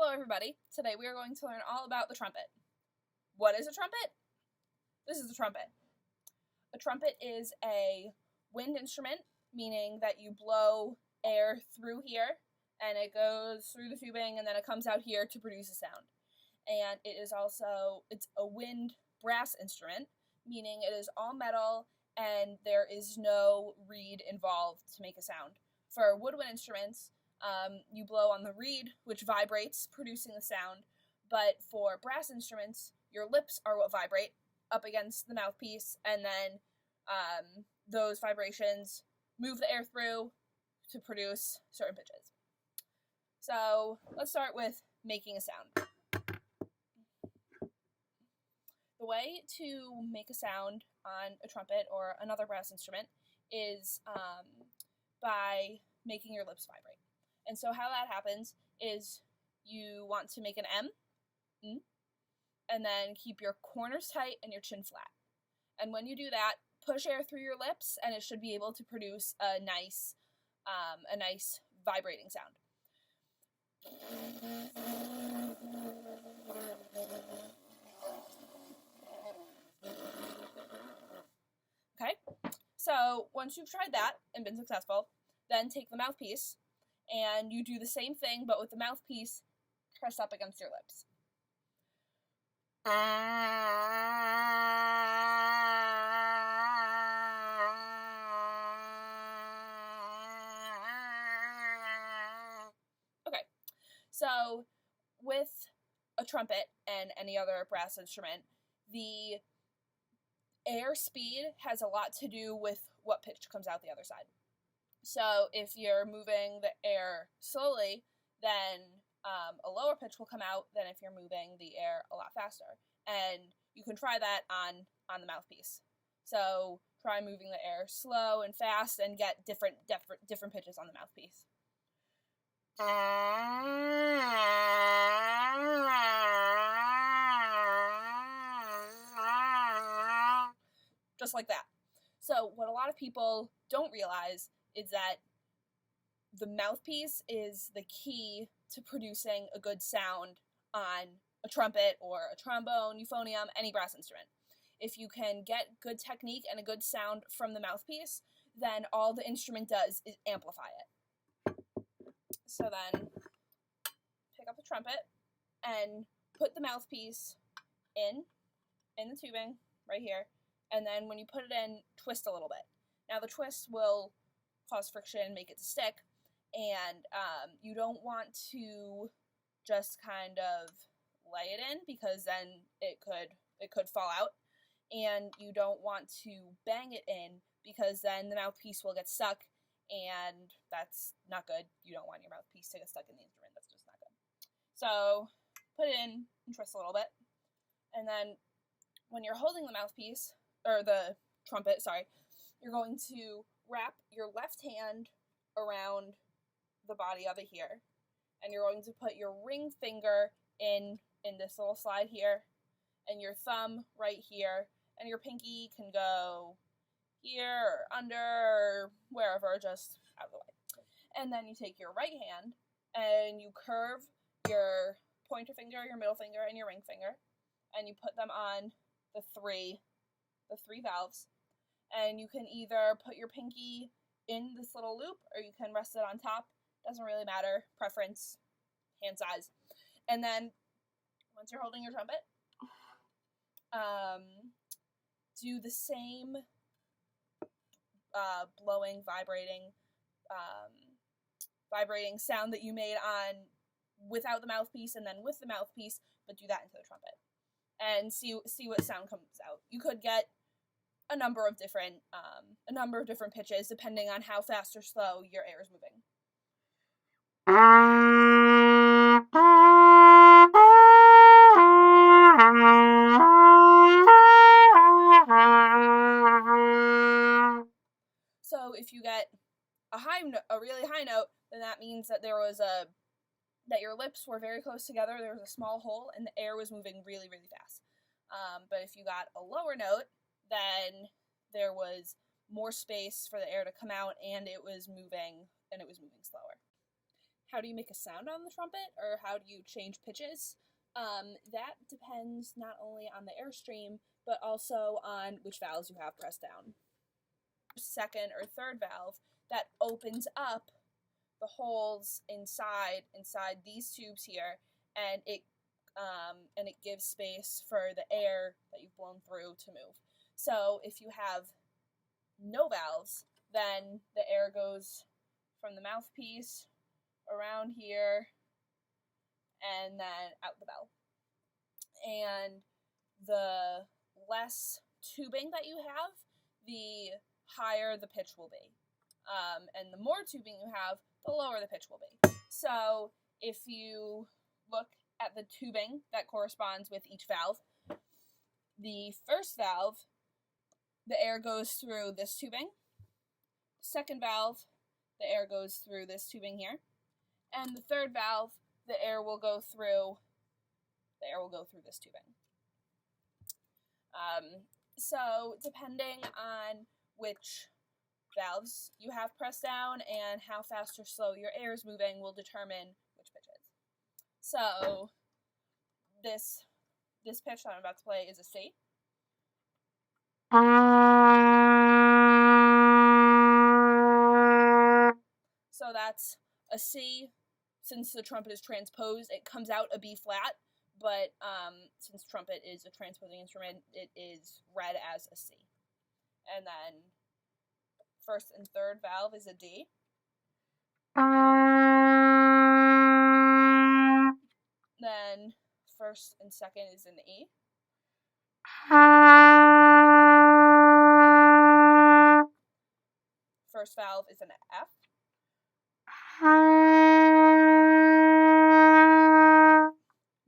Hello everybody, today we are going to learn all about the trumpet. What is a trumpet? This is a trumpet. A trumpet is a wind instrument, meaning that you blow air through here, and it goes through the tubing, and then it comes out here to produce a sound. And it's a wind brass instrument, meaning it is all metal, and there is no reed involved to make a sound. For woodwind instruments, you blow on the reed, which vibrates, producing the sound. But for brass instruments, your lips are what vibrate up against the mouthpiece, and then those vibrations move the air through to produce certain pitches. So let's start with making a sound. The way to make a sound on a trumpet or another brass instrument is by making your lips vibrate. And so how that happens is you want to make an M, and then keep your corners tight and your chin flat. And when you do that, push air through your lips, and it should be able to produce a nice vibrating sound. Okay, so once you've tried that and been successful, then take the mouthpiece, and you do the same thing, but with the mouthpiece pressed up against your lips. Okay, so with a trumpet and any other brass instrument, the air speed has a lot to do with what pitch comes out the other side. So if you're moving the air slowly, then a lower pitch will come out than if you're moving the air a lot faster. And you can try that on the mouthpiece. So try moving the air slow and fast and get different pitches on the mouthpiece. Just like that. So what a lot of people don't realize is that the mouthpiece is the key to producing a good sound on a trumpet or a trombone, euphonium, any brass instrument. If you can get good technique and a good sound from the mouthpiece, then all the instrument does is amplify it. So then, pick up the trumpet and put the mouthpiece in the tubing, right here, and then when you put it in, twist a little bit. Now the twist will cause friction, make it stick, and you don't want to just kind of lay it in, because then it could fall out, and you don't want to bang it in, because then the mouthpiece will get stuck, and that's not good. You don't want your mouthpiece to get stuck in the instrument. That's just not good. So put it in and twist a little bit, and then when you're holding the mouthpiece, or the trumpet, you're going to wrap your left hand around the body of it here, and you're going to put your ring finger in this little slide here, and your thumb right here, and your pinky can go here or under or wherever, just out of the way. And then you take your right hand and you curve your pointer finger, your middle finger, and your ring finger, and you put them on the three valves. And you can either put your pinky in this little loop, or you can rest it on top. Doesn't really matter. Preference, hand size. And then, once you're holding your trumpet, do the same blowing, vibrating sound that you made on without the mouthpiece and then with the mouthpiece, but do that into the trumpet. And see what sound comes out. You could get a number of different pitches depending on how fast or slow your air is moving. So if you get a really high note, then that means that that your lips were very close together. There was a small hole, and the air was moving really, really fast. But if you got a lower note, then there was more space for the air to come out, and it was moving slower. how do you make a sound on the trumpet, or how do you change pitches? That depends not only on the airstream, but also on which valves you have pressed down. Second or third valve, that opens up the holes inside these tubes here, and it gives space for the air that you've blown through to move. So if you have no valves, then the air goes from the mouthpiece around here and then out the bell. And the less tubing that you have, the higher the pitch will be. And the more tubing you have, the lower the pitch will be. So if you look at the tubing that corresponds with each valve, the first valve, the air goes through this tubing. Second valve, the air goes through this tubing here. And the third valve, the air will go through this tubing. So depending on which valves you have pressed down and how fast or slow your air is moving will determine which pitches. So this pitch that I'm about to play is a C. So that's a C. Since the trumpet is transposed, it comes out a B flat, but since trumpet is a transposing instrument, it is read as a C. And then first and third valve is a D. Then first and second is an E. First valve is an F.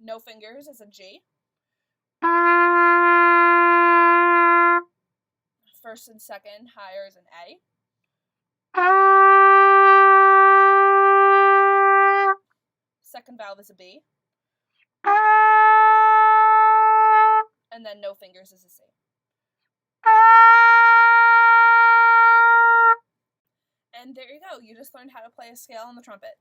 No fingers is a G. First and second higher is an A. Second valve is a B. And then no fingers is a C. And there you go. You just learned how to play a scale on the trumpet.